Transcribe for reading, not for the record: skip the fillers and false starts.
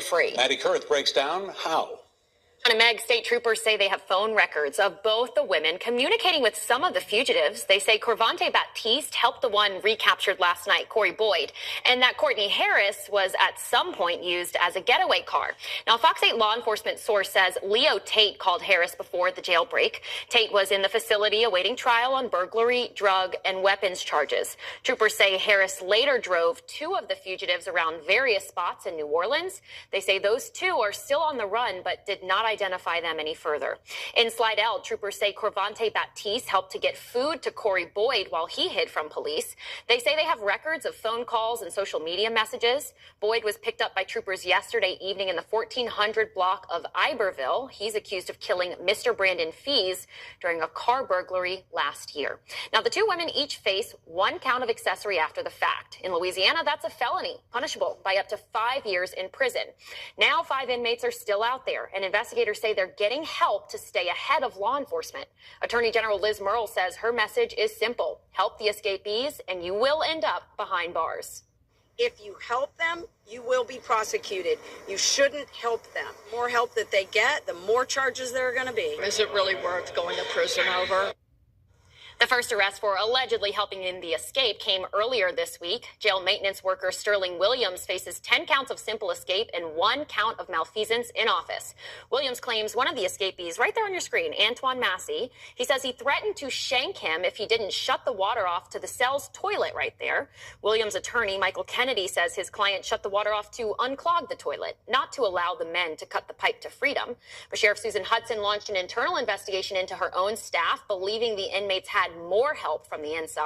free. Maddie Kurth breaks down how. On a Meg, state troopers say they have phone records of both the women communicating with some of the fugitives. They say Corvante Baptiste helped the one recaptured last night, Corey Boyd, and that Courtney Harris was at some point used as a getaway car. Now, a Fox 8 law enforcement source says Leo Tate called Harris before the jailbreak. Tate was in the facility awaiting trial on burglary, drug, and weapons charges. Troopers say Harris later drove two of the fugitives around various spots in New Orleans. They say those two are still on the run, but did not identify them any further. In Slidell, troopers say Corvante Baptiste helped to get food to Corey Boyd while he hid from police. They say they have records of phone calls and social media messages. Boyd was picked up by troopers yesterday evening in the 1400 block of Iberville. He's accused of killing Mr. Brandon Fees during a car burglary last year. Now, the two women each face one count of accessory after the fact. In Louisiana, that's a felony, punishable by up to 5 years in prison. Now, 5 inmates are still out there, and investigators say they're getting help to stay ahead of law enforcement. Attorney General Liz Murrill says her message is simple: help the escapees, and you will end up behind bars. If you help them, you will be prosecuted. You shouldn't help them. The more help that they get, the more charges there are going to be. Is it really worth going to prison over? The first arrest for allegedly helping in the escape came earlier this week. Jail maintenance worker Sterling Williams faces 10 counts of simple escape and 1 count of malfeasance in office. Williams claims one of the escapees, right there on your screen, Antoine Massey, he says he threatened to shank him if he didn't shut the water off to the cell's toilet right there. Williams' attorney, Michael Kennedy, says his client shut the water off to unclog the toilet, not to allow the men to cut the pipe to freedom. But Sheriff Susan Hudson launched an internal investigation into her own staff, believing the inmates had more help from the inside.